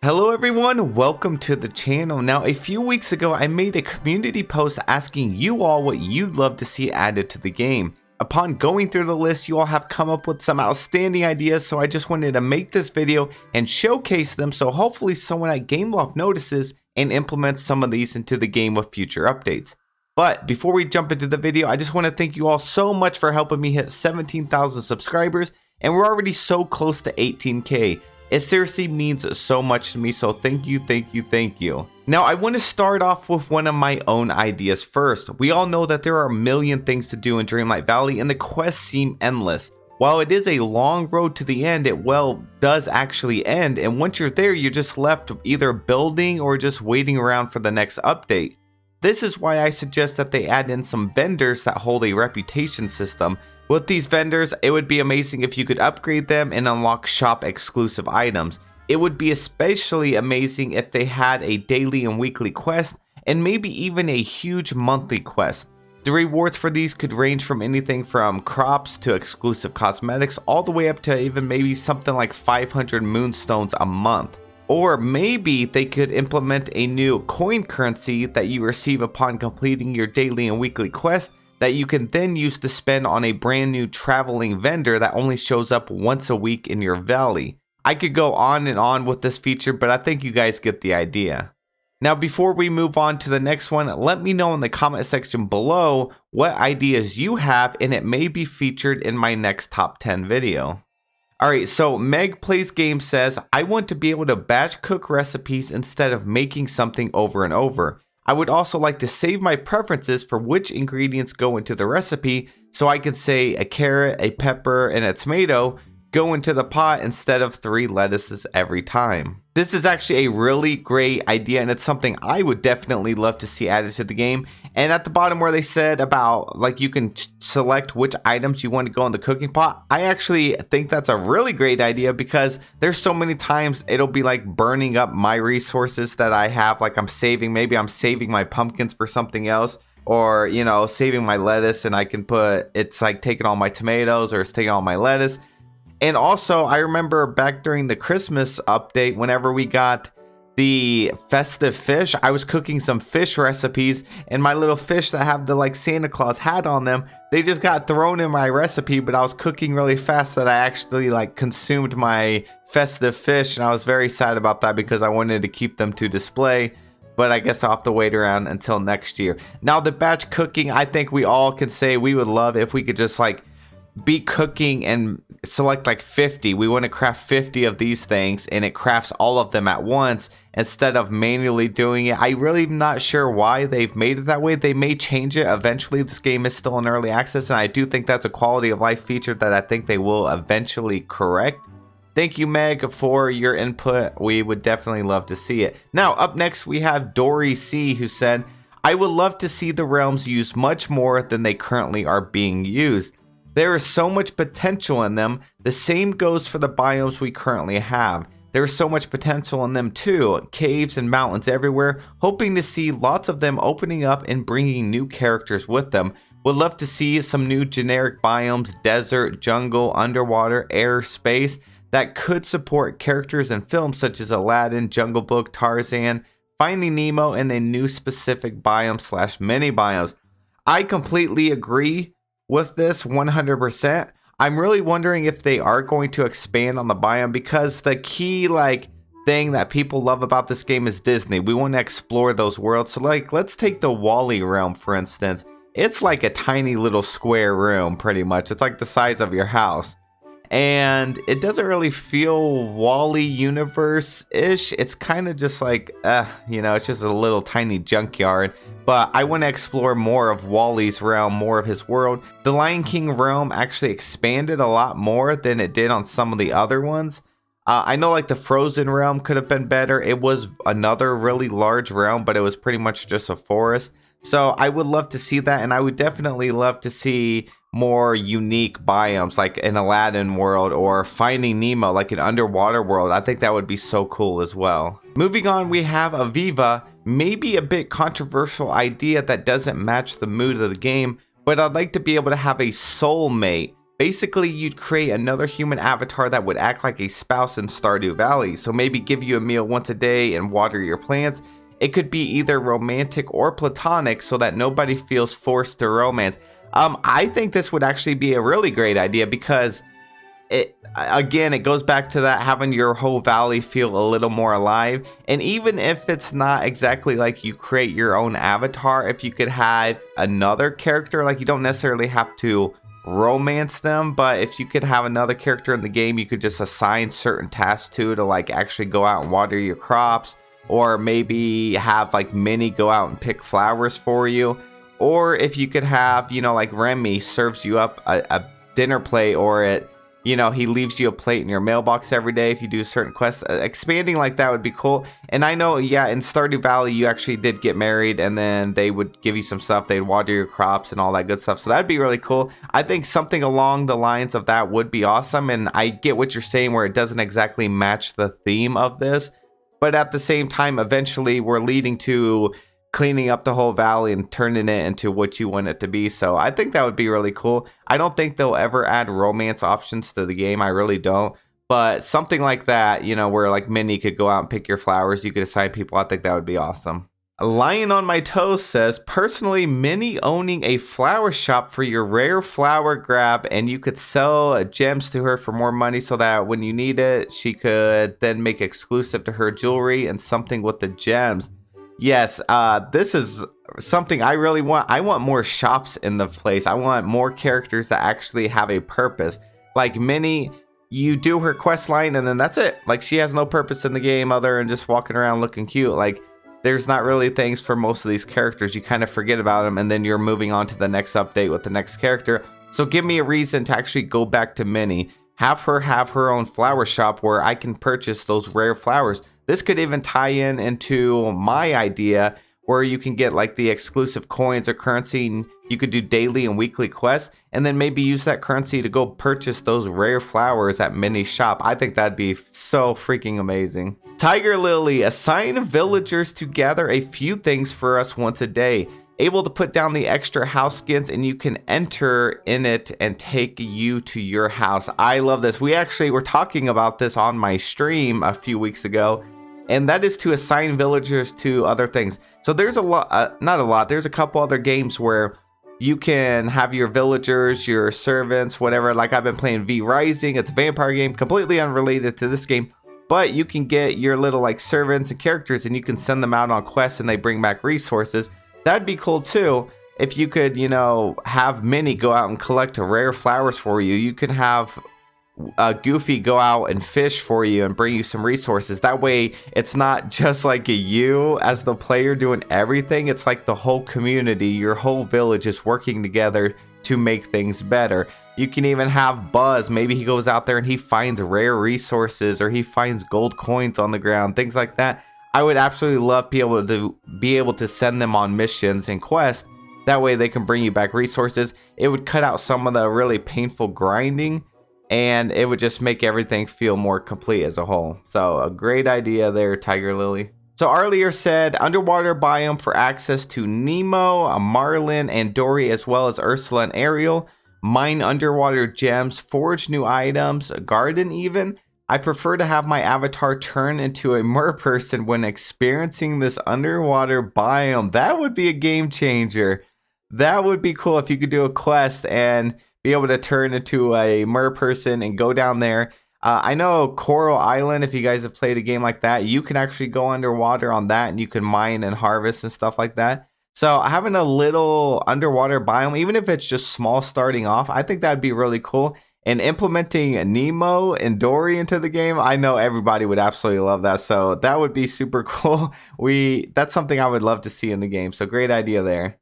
Hello everyone, welcome to the channel. Now a few weeks ago I made a community post asking you all what you'd love to see added to the game. Upon going through the list, you all have come up with some outstanding ideas, so I just wanted to make this video and showcase them so hopefully someone at Gameloft notices and implements some of these into the game with future updates. But before we jump into the video, I just want to thank you all so much for helping me hit 17,000 subscribers, and we're already so close to 18k. It seriously means so much to me, so thank you. Now I want to start off with one of my own ideas first. We all know that there are a million things to do in Dreamlight Valley and the quests seem endless. While it is a long road to the end, it does actually end, and once you're there you're just left either building or just waiting around for the next update. This is why I suggest that they add in some vendors that hold a reputation system. With these vendors, it would be amazing if you could upgrade them and unlock shop exclusive items. It would be especially amazing if they had a daily and weekly quest, and maybe even a huge monthly quest. The rewards for these could range from anything from crops to exclusive cosmetics, all the way up to even maybe something like 500 moonstones a month. Or maybe they could implement a new coin currency that you receive upon completing your daily and weekly quest, that you can then use to spend on a brand new traveling vendor that only shows up once a week in your valley. I could go on and on with this feature, but I think you guys get the idea. Now before we move on to the next one, let me know in the comment section below what ideas you have, and it may be featured in my next top 10 video. Alright, so Meg Plays Games says, I want to be able to batch cook recipes instead of making something over and over. I would also like to save my preferences for which ingredients go into the recipe, so I can say a carrot, a pepper, and a tomato go into the pot instead of 3 lettuces every time. This is actually a really great idea, and it's something I would definitely love to see added to the game. And at the bottom where they said about like you can select which items you want to go in the cooking pot, I actually think that's a really great idea, because there's so many times it'll be like burning up my resources that I have, like maybe I'm saving my pumpkins for something else, or you know, saving my lettuce, and I can put it's like taking all my tomatoes or it's taking all my lettuce. And also, I remember back during the Christmas update, whenever we got the festive fish, I was cooking some fish recipes, and my little fish that have the like Santa Claus hat on them, they just got thrown in my recipe, but I was cooking really fast that I actually like consumed my festive fish, and I was very sad about that because I wanted to keep them to display. But I guess I'll have to wait around until next year. Now the batch cooking, I think we all can say we would love if we could just like be cooking and select like 50. We want to craft 50 of these things and it crafts all of them at once instead of manually doing it. I really am not sure why they've made it that way. They may change it eventually. This game is still in early access, and I do think that's a quality of life feature that I think they will eventually correct. Thank you, Meg, for your input. We would definitely love to see it. Now up next we have Dory C, who said, I would love to see the realms used much more than they currently are being used. There is so much potential in them. The same goes for the biomes we currently have. There is so much potential in them too. Caves and mountains everywhere. Hoping to see lots of them opening up and bringing new characters with them. Would love to see some new generic biomes, desert, jungle, underwater, air, space, that could support characters in films such as Aladdin, Jungle Book, Tarzan, Finding Nemo, and a new specific biome / mini biomes. I completely agree with this 100%. I'm really wondering if they are going to expand on the biome, because the key like thing that people love about this game is Disney. We want to explore those worlds. So like let's take the Wall-E realm for instance. It's like a tiny little square room pretty much. It's like the size of your house. And it doesn't really feel Wall-E universe-ish. It's kind of just like, you know, it's just a little tiny junkyard. But I want to explore more of Wall-E's realm, more of his world. The Lion King realm actually expanded a lot more than it did on some of the other ones. I know like the Frozen realm could have been better. It was another really large realm, but it was pretty much just a forest. So I would love to see that, and I would definitely love to see more unique biomes like an Aladdin world or Finding Nemo, like an underwater world. I think that would be so cool as well. Moving on, we have Aviva, maybe a bit controversial idea that doesn't match the mood of the game, but I'd like to be able to have a soulmate Basically, you'd create another human avatar that would act like a spouse in Stardew Valley. So maybe give you a meal once a day and water your plants. It could be either romantic or platonic so that nobody feels forced to romance. I think this would actually be a really great idea because it goes back to that having your whole valley feel a little more alive. And even if it's not exactly like you create your own avatar, if you could have another character, like you don't necessarily have to romance them, but if you could have another character in the game you could just assign certain tasks to like actually go out and water your crops, or maybe have like Minnie go out and pick flowers for you. Or if you could have, like Remy serves you up a dinner plate, or he leaves you a plate in your mailbox every day if you do certain quests. Expanding like that would be cool. And I know, yeah, in Stardew Valley, you actually did get married, and then they would give you some stuff. They'd water your crops and all that good stuff. So that'd be really cool. I think something along the lines of that would be awesome. And I get what you're saying where it doesn't exactly match the theme of this. But at the same time, eventually we're leading to cleaning up the whole valley and turning it into what you want it to be. So I think that would be really cool. I don't think they'll ever add romance options to the game. I really don't. But something like that, where like Minnie could go out and pick your flowers, you could assign people. I think that would be awesome. Lion on My Toes says, personally, Minnie owning a flower shop for your rare flower grab, and you could sell gems to her for more money so that when you need it, she could then make exclusive to her jewelry and something with the gems. Yes, this is something I really want. I want more shops in the place. I want more characters that actually have a purpose. Like Minnie, you do her quest line and then that's it. Like she has no purpose in the game other than just walking around looking cute. Like there's not really things for most of these characters. You kind of forget about them and then you're moving on to the next update with the next character. So give me a reason to actually go back to Minnie. Have her own flower shop where I can purchase those rare flowers. This could even tie into my idea where you can get like the exclusive coins or currency, and you could do daily and weekly quests and then maybe use that currency to go purchase those rare flowers at Minnie's shop. I think that'd be so freaking amazing. Tiger Lily, assign villagers to gather a few things for us once a day. Able to put down the extra house skins and you can enter in it and take you to your house. I love this. We actually were talking about this on my stream a few weeks ago, and that is to assign villagers to other things. So there's a lot, not a lot, there's a couple other games where you can have your villagers, your servants, whatever. Like I've been playing V Rising. It's a vampire game, completely unrelated to this game. But you can get your little like servants and characters and you can send them out on quests and they bring back resources. That'd be cool too. If you could, have Minnie go out and collect rare flowers for you. You can have Goofy go out and fish for you and bring you some resources. That way it's not just like you as the player doing everything. It's like the whole community, your whole village is working together to make things better. You can even have Buzz. Maybe he goes out there and he finds rare resources or he finds gold coins on the ground, things like that. I would absolutely love to be able to send them on missions and quests. That way they can bring you back resources. It would cut out some of the really painful grinding, and it would just make everything feel more complete as a whole. So a great idea there, Tiger Lily. So Arlier said, underwater biome for access to Nemo, Marlin, and Dory, as well as Ursula and Ariel. Mine underwater gems, forge new items, a garden even. I prefer to have my avatar turn into a merperson when experiencing this underwater biome. That would be a game changer. That would be cool if you could do a quest and be able to turn into a merperson and go down there. I know Coral Island, if you guys have played a game like that, you can actually go underwater on that and you can mine and harvest and stuff like that. So having a little underwater biome, even if it's just small starting off, I think that'd be really cool. And implementing Nemo and Dory into the game, I know everybody would absolutely love that. So that would be super cool. That's something I would love to see in the game. So great idea there.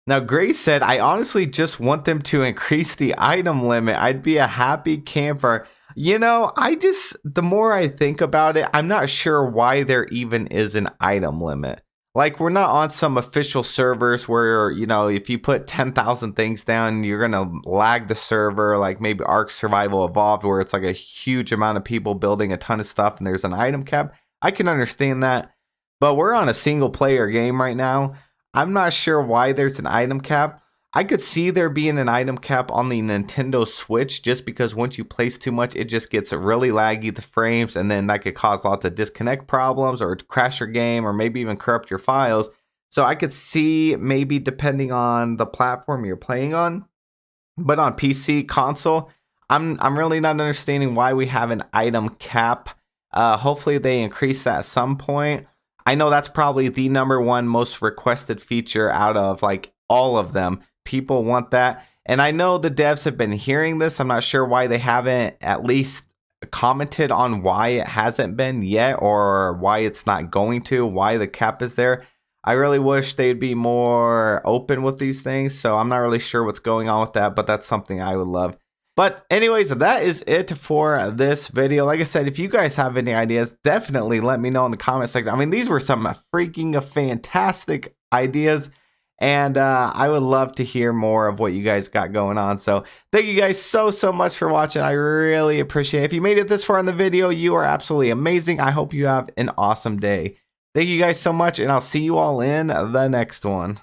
Now, Grace said, I honestly just want them to increase the item limit. I'd be a happy camper. The more I think about it, I'm not sure why there even is an item limit. Like, we're not on some official servers where, if you put 10,000 things down, you're going to lag the server, like maybe Ark Survival Evolved, where it's like a huge amount of people building a ton of stuff and there's an item cap. I can understand that, but we're on a single player game right now. I'm not sure why there's an item cap. I could see there being an item cap on the Nintendo Switch just because once you place too much, it just gets really laggy, the frames, and then that could cause lots of disconnect problems or crash your game or maybe even corrupt your files. So I could see maybe depending on the platform you're playing on, but on PC console, I'm really not understanding why we have an item cap. Hopefully they increase that at some point. I know that's probably the #1 most requested feature out of like all of them. People want that. And I know the devs have been hearing this. I'm not sure why they haven't at least commented on why it hasn't been yet or why it's not going to, why the cap is there. I really wish they'd be more open with these things. So I'm not really sure what's going on with that, but that's something I would love. But anyways, that is it for this video. Like I said, if you guys have any ideas, definitely let me know in the comment section. I mean, these were some freaking fantastic ideas. And I would love to hear more of what you guys got going on. So thank you guys so much for watching. I really appreciate it. If you made it this far in the video, you are absolutely amazing. I hope you have an awesome day. Thank you guys so much, and I'll see you all in the next one.